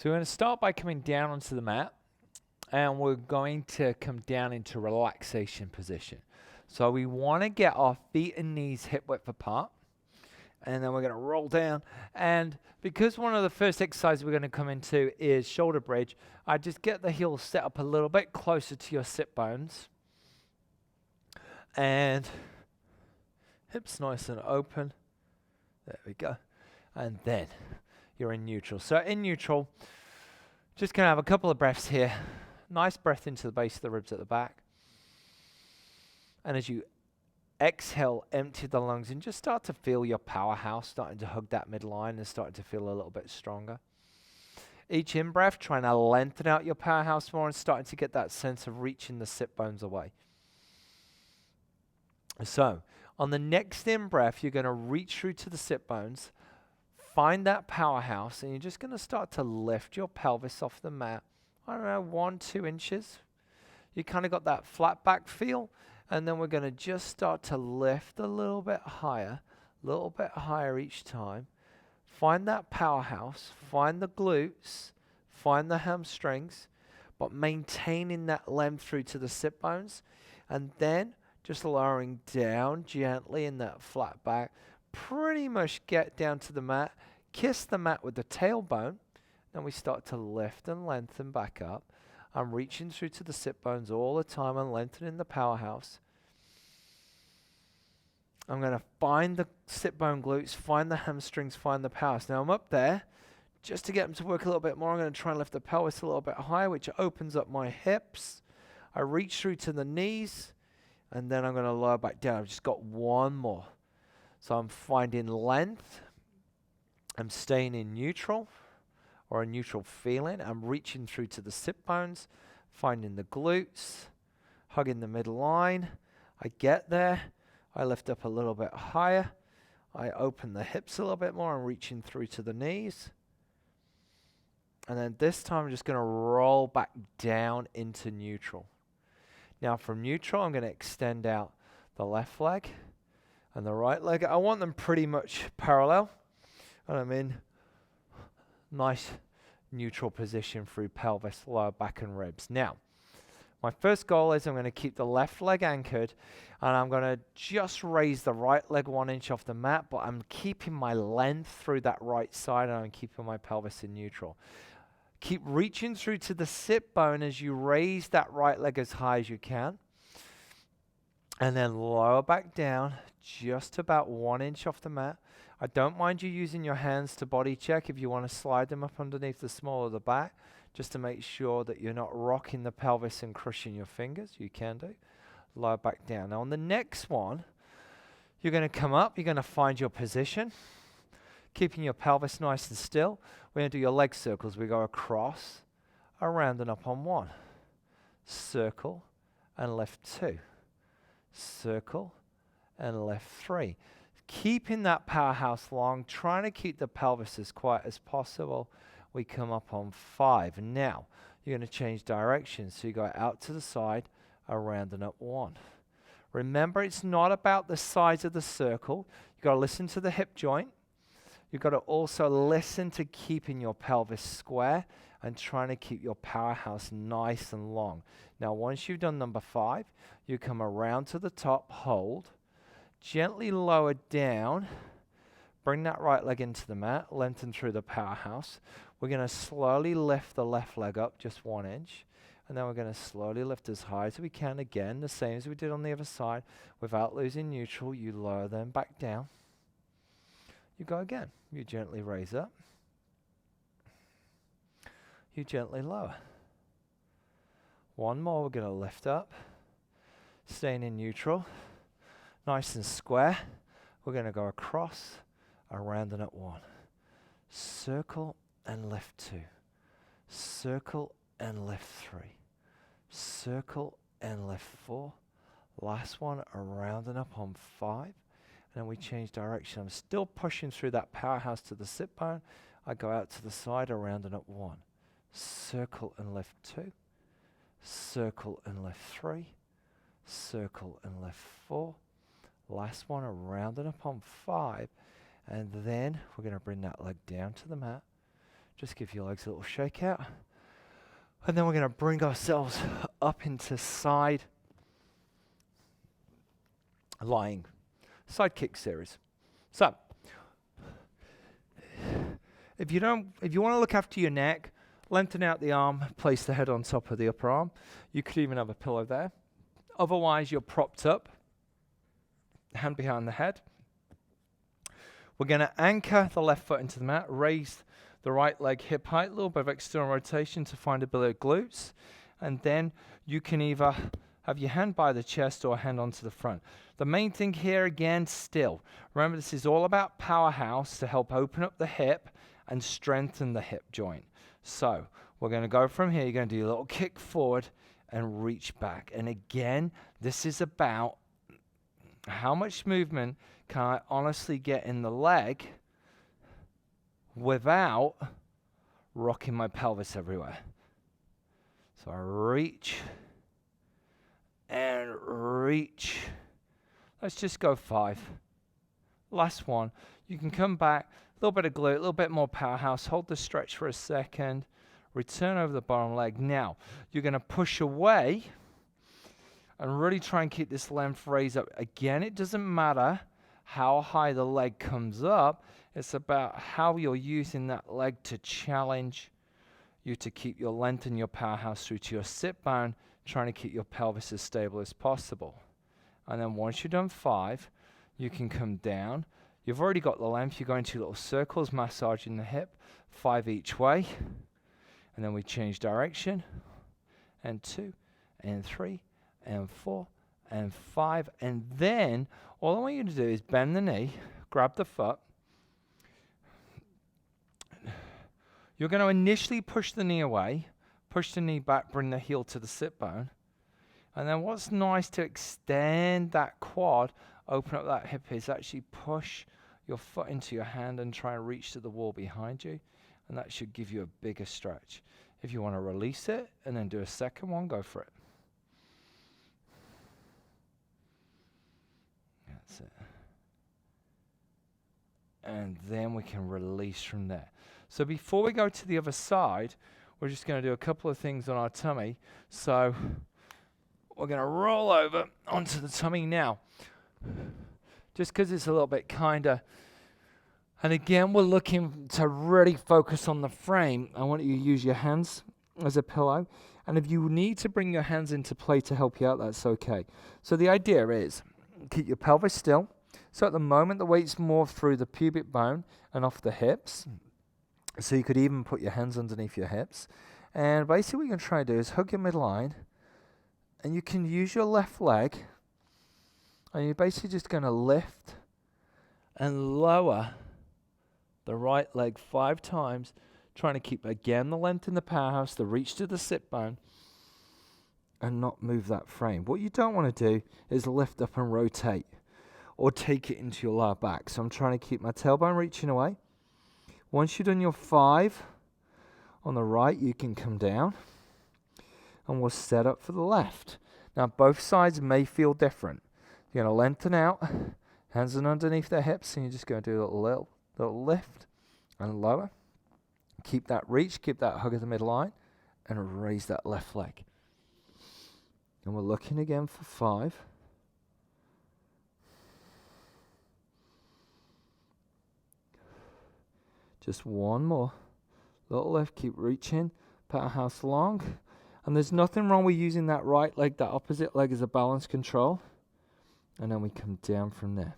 So we're going to start by coming down onto the mat, and we're going to come down into relaxation position. So we want to get our feet and knees hip width apart, and then we're going to roll down. And because one of the first exercises we're going to come into is shoulder bridge, I just get the heels set up a little bit closer to your sit bones, and hips nice and open. There we go. And then you're in neutral. So in neutral, just going to have a couple of breaths here. Nice breath into the base of the ribs at the back. And as you exhale, empty the lungs and just start to feel your powerhouse starting to hug that midline and starting to feel a little bit stronger. Each in-breath, trying to lengthen out your powerhouse more and starting to get that sense of reaching the sit bones away. So, on the next in-breath, you're going to reach through to the sit bones, find that powerhouse, and you're just going to start to lift your pelvis off the mat. I don't know, 1-2 inches. You kind of got that flat back feel, and then we're going to just start to lift a little bit higher each time. Find that powerhouse, find the glutes, find the hamstrings, but maintaining that length through to the sit bones, and then just lowering down gently in that flat back. Pretty much get down to the mat, kiss the mat with the tailbone, then we start to lift and lengthen back up. I'm reaching through to the sit bones all the time and lengthening the powerhouse. I'm going to find the sit bone glutes, find the hamstrings, find the powerhouse. Now I'm up there. Just to get them to work a little bit more, I'm going to try and lift the pelvis a little bit higher, which opens up my hips. I reach through to the knees, and then I'm going to lower back down. I've just got one more. So I'm finding length. I'm staying in neutral or a neutral feeling. I'm reaching through to the sit bones, finding the glutes, hugging the midline. I get there. I lift up a little bit higher. I open the hips a little bit more. I'm reaching through to the knees. And then this time I'm just going to roll back down into neutral. Now from neutral, I'm going to extend out the left leg and the right leg. I want them pretty much parallel. And I'm in nice neutral position through pelvis, lower back and ribs. Now, my first goal is I'm going to keep the left leg anchored, and I'm going to just raise the right leg 1 inch off the mat, but I'm keeping my length through that right side, and I'm keeping my pelvis in neutral. Keep reaching through to the sit bone as you raise that right leg as high as you can. And then lower back down, just about 1 inch off the mat. I don't mind you using your hands to body check if you want to slide them up underneath the small of the back, just to make sure that you're not rocking the pelvis and crushing your fingers. You can do. Lower back down. Now on the next one, you're going to come up, you're going to find your position, keeping your pelvis nice and still. We're going to do your leg circles. We go across, around and up on 1. Circle and lift 2. Circle and lift 3. Keeping that powerhouse long, trying to keep the pelvis as quiet as possible. We come up on 5. And now you're going to change direction. So you go out to the side, around and up 1. Remember, it's not about the size of the circle. You've got to listen to the hip joint. You've got to also listen to keeping your pelvis square and trying to keep your powerhouse nice and long. Now, once you've done number 5, you come around to the top, hold, gently lower down, bring that right leg into the mat, lengthen through the powerhouse. We're going to slowly lift the left leg up just 1 inch, and then we're going to slowly lift as high as we can again, the same as we did on the other side. Without losing neutral, you lower them back down. You go again. You gently raise up. You gently lower. One more, we're going to lift up, staying in neutral, nice and square. We're going to go across, around and up 1. Circle and lift 2. Circle and lift 3. Circle and lift 4. Last one, around and up on 5. And then we change direction. I'm still pushing through that powerhouse to the sit bone. I go out to the side, around and up 1. Circle and lift 2. Circle and lift 3. Circle and lift 4. Last one, around and up on 5. And then we're going to bring that leg down to the mat. Just give your legs a little shake out. And then we're going to bring ourselves up into side lying Sidekick series. So, if you want to look after your neck, lengthen out the arm, place the head on top of the upper arm. You could even have a pillow there. Otherwise, you're propped up, hand behind the head. We're going to anchor the left foot into the mat, raise the right leg hip height, a little bit of external rotation to find a bit of glutes. And then you can either have your hand by the chest or hand onto the front. The main thing here, again, still, remember this is all about Powerhouse to help open up the hip and strengthen the hip joint. So we're going to go from here. You're going to do a little kick forward and reach back. And again, this is about how much movement can I honestly get in the leg without rocking my pelvis everywhere. So I reach and reach. Let's just go 5. Last one. You can come back, a little bit of glute, a little bit more Powerhouse. Hold the stretch for a second. Return over the bottom leg. Now, you're going to push away and really try and keep this length raised up. Again, it doesn't matter how high the leg comes up. It's about how you're using that leg to challenge you to keep your length and your Powerhouse through to your sit bone, trying to keep your pelvis as stable as possible. And then once you've done 5, you can come down. You've already got the length. You're going to little circles, massaging the hip, 5 each way. And then we change direction. And 2, and 3, and 4, and 5. And then all I want you to do is bend the knee, grab the foot. You're going to initially push the knee away, push the knee back, bring the heel to the sit bone. And then what's nice to extend that quad, open up that hip, is actually push your foot into your hand and try and reach to the wall behind you. And that should give you a bigger stretch. If you want to release it and then do a second one, go for it. That's it. And then we can release from there. So before we go to the other side, we're just going to do a couple of things on our tummy. So we're going to roll over onto the tummy now. Just because it's a little bit kinder. And again, we're looking to really focus on the frame. I want you to use your hands as a pillow. And if you need to bring your hands into play to help you out, that's okay. So the idea is keep your pelvis still. So at the moment, the weight's more through the pubic bone and off the hips. So you could even put your hands underneath your hips. And basically what you're going to try to do is hug your midline. And you can use your left leg. And you're basically just going to lift and lower the right leg 5 times, trying to keep, again, the length in the Powerhouse, the reach to the sit bone, and not move that frame. What you don't want to do is lift up and rotate or take it into your lower back. So I'm trying to keep my tailbone reaching away. Once you've done your 5 on the right, you can come down, and we'll set up for the left. Now, both sides may feel different. You're going to lengthen out, hands are underneath their hips, and you're just going to do a little lift and lower. Keep that reach, keep that hug of the midline, and raise that left leg. And we're looking again for 5. Just one more. Little lift, keep reaching, Powerhouse long. And there's nothing wrong with using that right leg, that opposite leg, as a balance control. And then we come down from there.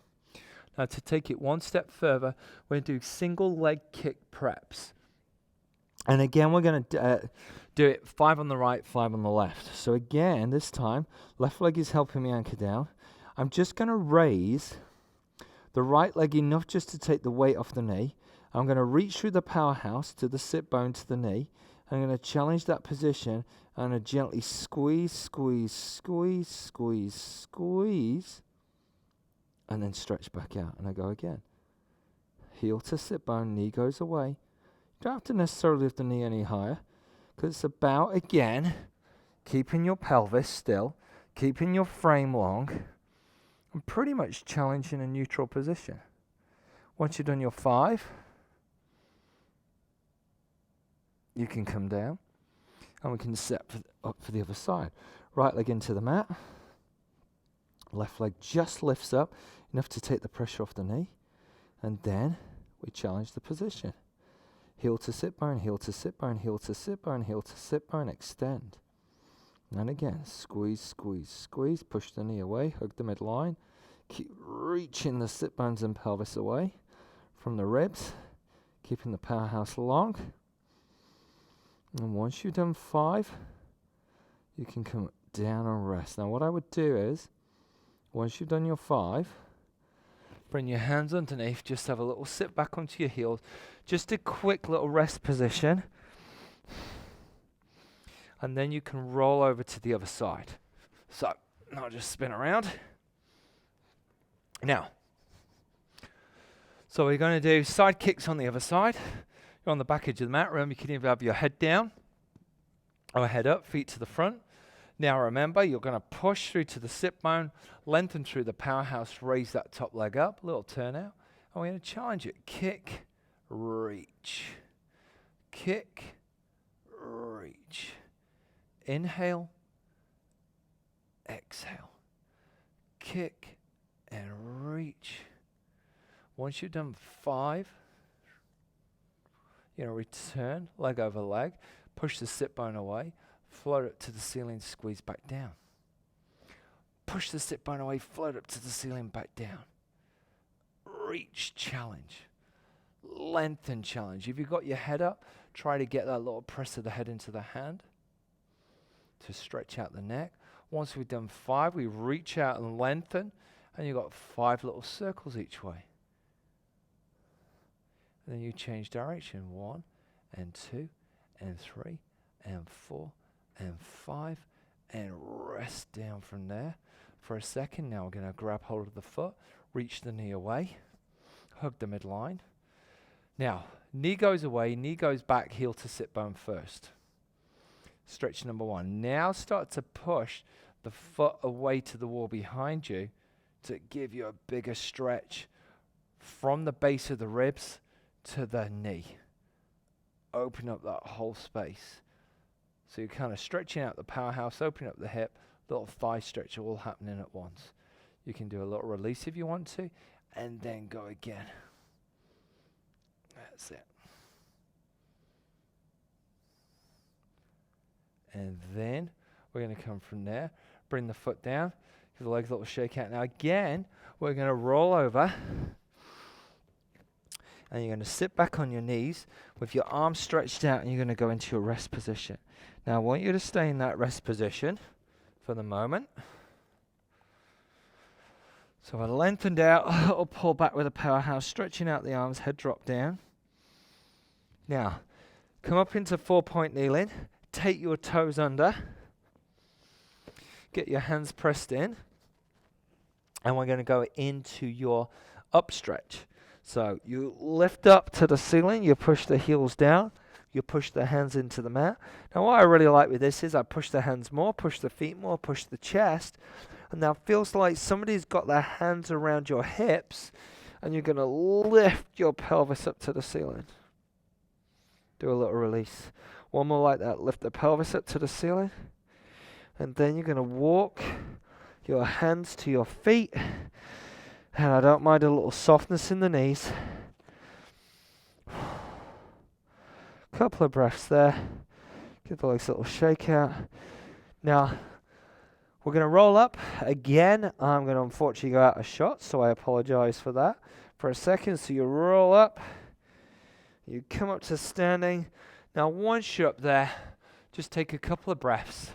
Now, to take it one step further, we're going to do single leg kick preps. And again, we're going to do it 5 on the right, 5 on the left. So again, this time, left leg is helping me anchor down. I'm just going to raise the right leg enough just to take the weight off the knee. I'm going to reach through the Powerhouse to the sit bone to the knee. I'm going to challenge that position. I'm going to gently squeeze, squeeze, squeeze, squeeze, squeeze. And then stretch back out. And I go again. Heel to sit bone, knee goes away. You don't have to necessarily lift the knee any higher. Because it's about, again, keeping your pelvis still. Keeping your frame long. And pretty much challenging a neutral position. Once you've done your 5. You can come down, and we can set up for the other side. Right leg into the mat. Left leg just lifts up, enough to take the pressure off the knee. And then we challenge the position. Heel to sit bone, heel to sit bone, heel to sit bone, heel to sit bone, extend. And again, squeeze, squeeze, squeeze, push the knee away, hug the midline. Keep reaching the sit bones and pelvis away from the ribs, keeping the powerhouse long. And once you've done 5, you can come down and rest. Now what I would do is, once you've done your 5, bring your hands underneath, just have a little sit back onto your heels, just a quick little rest position. And then you can roll over to the other side. So, I'll just spin around. Now, so we're going to do side kicks on the other side. You're on the back edge of the mat. Remember, you can either have your head down or head up, feet to the front. Now remember, you're going to push through to the sit bone, lengthen through the powerhouse, raise that top leg up, little turn out. And we're going to challenge it. Kick, reach. Kick, reach. Inhale, exhale. Kick and reach. Once you've done 5, you're going to return, leg over leg, push the sit bone away, float up to the ceiling, squeeze back down. Push the sit bone away, float up to the ceiling, back down. Reach, challenge. Lengthen, challenge. If you've got your head up, try to get that little press of the head into the hand to stretch out the neck. Once we've done 5, we reach out and lengthen, and you've got 5 little circles each way. And then you change direction, 1 and 2 and 3 and 4 and 5, and rest down from there for a second. Now we're going to grab hold of the foot, reach the knee away, hug the midline. Now, knee goes away, knee goes back, heel to sit bone first. Stretch number 1. Now start to push the foot away to the wall behind you to give you a bigger stretch from the base of the ribs to the knee. Open up that whole space. So you're kind of stretching out the powerhouse, opening up the hip, little thigh stretch all happening at once. You can do a little release if you want to, and then go again. That's it. And then we're going to come from there, bring the foot down, give the legs a little shake out. Now again, we're going to roll over, and you're going to sit back on your knees with your arms stretched out, and you're going to go into your rest position. Now I want you to stay in that rest position for the moment. So I lengthened out, a little pull back with a powerhouse, stretching out the arms, head drop down. Now, come up into 4-point kneeling, take your toes under, get your hands pressed in, and we're going to go into your up stretch. So you lift up to the ceiling, you push the heels down, you push the hands into the mat. Now what I really like with this is I push the hands more, push the feet more, push the chest, and now it feels like somebody's got their hands around your hips, and you're going to lift your pelvis up to the ceiling. Do a little release. One more like that. Lift the pelvis up to the ceiling, and then you're going to walk your hands to your feet. And I don't mind a little softness in the knees. Couple of breaths there. Give the legs a little shake out. Now, we're going to roll up. Again, I'm going to unfortunately go out of shot, so I apologize for that. For a second, so you roll up. You come up to standing. Now, once you're up there, just take a couple of breaths.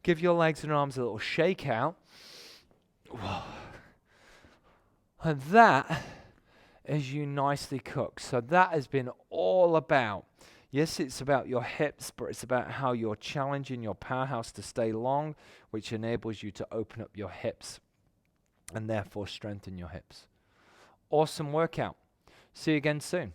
Give your legs and arms a little shake out. Whoa. And that is you nicely cooked. So that has been all about, yes, it's about your hips, but it's about how you're challenging your powerhouse to stay long, which enables you to open up your hips and therefore strengthen your hips. Awesome workout. See you again soon.